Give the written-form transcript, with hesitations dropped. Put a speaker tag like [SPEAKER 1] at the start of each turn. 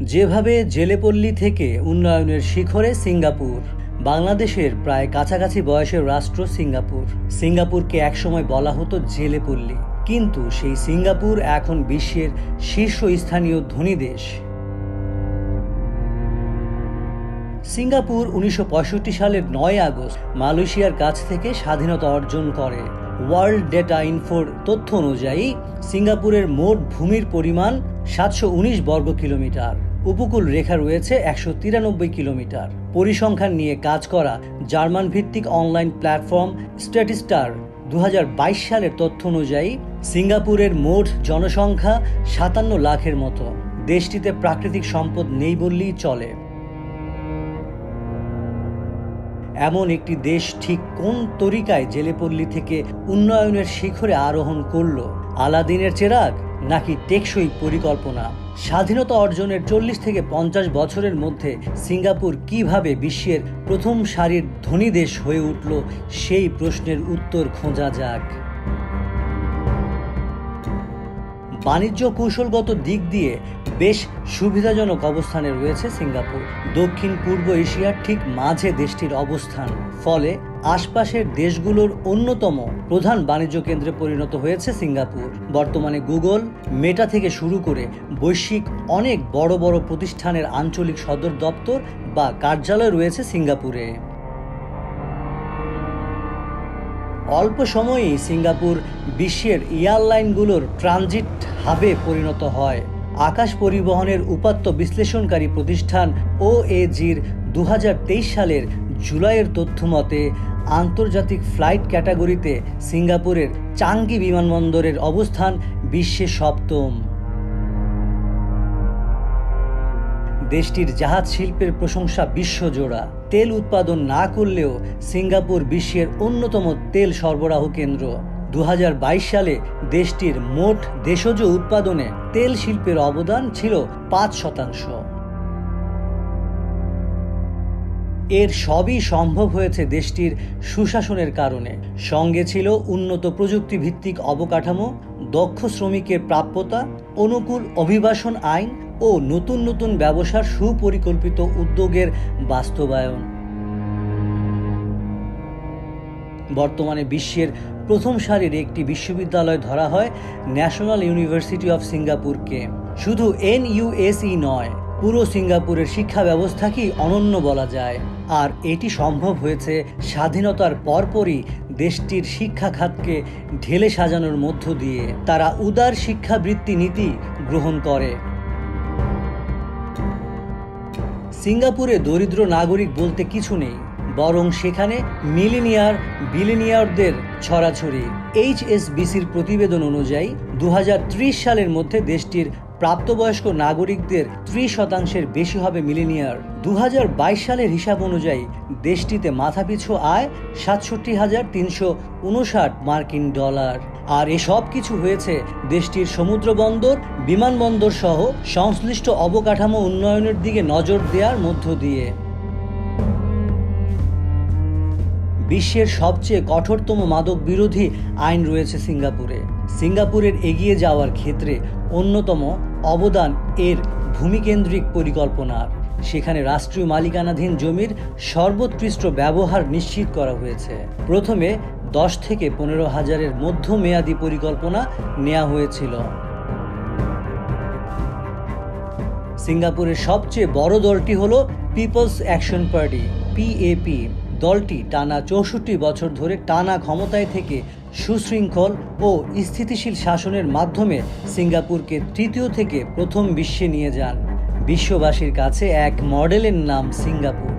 [SPEAKER 1] যেভাবে জেলেপল্লী থেকে উন্নয়নের শিখরে সিঙ্গাপুর, বাংলাদেশের প্রায় কাছাকাছি বয়সের রাষ্ট্র সিঙ্গাপুর। সিঙ্গাপুরকে একসময় বলা হতো জেলেপল্লী, কিন্তু সেই সিঙ্গাপুর এখন বিশ্বের শীর্ষস্থানীয় ধনী দেশ। সিঙ্গাপুর 1965 সালের 9 আগস্ট মালয়েশিয়ার কাছ থেকে স্বাধীনতা অর্জন করে। ওয়ার্ল্ড ডেটা ইনফোর তথ্য অনুযায়ী সিঙ্গাপুরের মোট ভূমির পরিমাণ 719 বর্গ কিলোমিটার, উপকূল রেখা রয়েছে 193 কিলোমিটার। পরিসংখ্যান নিয়ে কাজ করা জার্মান ভিত্তিক অনলাইন প্ল্যাটফর্ম স্ট্যাটিস্টার 2022 সালের তথ্য অনুযায়ী সিঙ্গাপুরের মোট জনসংখ্যা 57 লাখের মতো। দেশটিতে প্রাকৃতিক সম্পদ নেই বললেই চলে। এমন একটি দেশ ঠিক কোন তরিকায় জেলেপল্লী থেকে উন্নয়নের শিখরে আরোহণ করল? আলাদিনের চেরাগ নাকি টেকসই পরিকল্পনা? স্বাধীনতা অর্জনের 40 থেকে 50 বছরের মধ্যে সিঙ্গাপুর কিভাবে বিশ্বের প্রথম সারির ধনী দেশ হয়ে উঠল, সেই প্রশ্নের উত্তর খোঁজা যাক। বাণিজ্য কৌশলগত দিক দিয়ে বেশ সুবিধাজনক অবস্থানে রয়েছে সিঙ্গাপুর। দক্ষিণ পূর্ব এশিয়ার ঠিক মাঝে দেশটির অবস্থান, ফলে আশপাশের দেশগুলোর অন্যতম প্রধান বাণিজ্য কেন্দ্রে পরিণত হয়েছে সিঙ্গাপুর। বর্তমানে গুগল, মেটা থেকে শুরু করে বৈশ্বিক অনেক বড় বড় প্রতিষ্ঠানের আঞ্চলিক সদর দপ্তর বা কার্যালয় রয়েছে সিঙ্গাপুরে। অল্প সময়েই সিঙ্গাপুর বিশ্বের এয়ারলাইনগুলোর ট্রানজিট হাবে পরিণত হয়। আকাশ পরিবহনের উপাত্ত বিশ্লেষণকারী প্রতিষ্ঠান OAG'র 2023 সালের জুলাইয়ের তথ্য মতে আন্তর্জাতিক ফ্লাইট ক্যাটাগরিতে সিঙ্গাপুরের চাঙ্গি বিমানবন্দরের অবস্থান বিশ্বে 7ম। দেশটির জাহাজ শিল্পের প্রশংসা বিশ্বজোড়া। তেল উৎপাদন না করলেও সিঙ্গাপুর বিশ্বের অন্যতম তেল সরবরাহ কেন্দ্র। 2022 সালে দেশটির মোট দেশজ উৎপাদনে তেল শিল্পের অবদান ছিল 5%। এর সবই সম্ভব হয়েছে দেশটির সুশাসনের কারণে। সঙ্গে ছিল উন্নত প্রযুক্তি ভিত্তিক অবকাঠামো, দক্ষ শ্রমিকের প্রাপ্যতা, অনুকূল অভিবাসন আইন ও নতুন নতুন ব্যবসার সুপরিকল্পিত উদ্যোগের বাস্তবায়ন। বর্তমানে বিশ্বের প্রথম সারির একটি বিশ্ববিদ্যালয় ধরা হয় ন্যাশনাল ইউনিভার্সিটি অফ সিঙ্গাপুরকে। শুধু NUSE নয়, পুরো সিঙ্গাপুরের শিক্ষা ব্যবস্থাকেই অনন্য বলা যায়। আর এটি সম্ভব হয়েছে স্বাধীনতার পরপরই দেশটির শিক্ষা খাতকে ঢেলে সাজানোর মধ্য দিয়ে। তারা উদার শিক্ষাবৃত্তি নীতি গ্রহণ করে। সিঙ্গাপুরে দরিদ্র নাগরিক বলতে কিছু নেই, বরং সেখানে মিলিনিয়ার বিলিনিয়ারদের ছড়াছড়ি। HSBCর প্রতিবেদন অনুযায়ী 2030 সালের মধ্যে দেশটির প্রাপ্তবয়স্ক নাগরিকদের 30% বেশি হবে মিলিনিয়ার। 2022 সালের হিসাব অনুযায়ী দেশটিতে মাথাপিছু আয় 67,359 মার্কিন ডলার। আর এসব কিছু হয়েছে দেশটির সমুদ্র বন্দর, বিমানবন্দর সহ সংশ্লিষ্ট অবকাঠামো উন্নয়নের দিকে নজর দেওয়ার মধ্য দিয়ে। বিশ্বের সবচেয়ে কঠোরতম মাদক বিরোধী আইন রয়েছে সিঙ্গাপুরে। সিঙ্গাপুরের এগিয়ে যাওয়ার ক্ষেত্রে অন্যতম অবদান এর ভূমিকেন্দ্রিক পরিকল্পনার। সেখানে রাষ্ট্রীয় মালিকানাধীন জমির সর্বোৎকৃষ্ট ব্যবহার নিশ্চিত করা হয়েছে। প্রথমে 10 থেকে 15 হাজারের মধ্যমেয়াদী পরিকল্পনা নেওয়া হয়েছিল। সিঙ্গাপুরের সবচেয়ে বড় দলটি হল পিপলস অ্যাকশন পার্টি, PAP। দলটি টানা 64 বছর ধরে টানা ক্ষমতায় থেকে সুশৃঙ্খল ও স্থিতিশীল শাসনের মাধ্যমে সিঙ্গাপুরকে তৃতীয় থেকে প্রথম বিশ্বে নিয়ে যান। বিশ্ববাসীর কাছে এক মডেলের নাম সিঙ্গাপুর।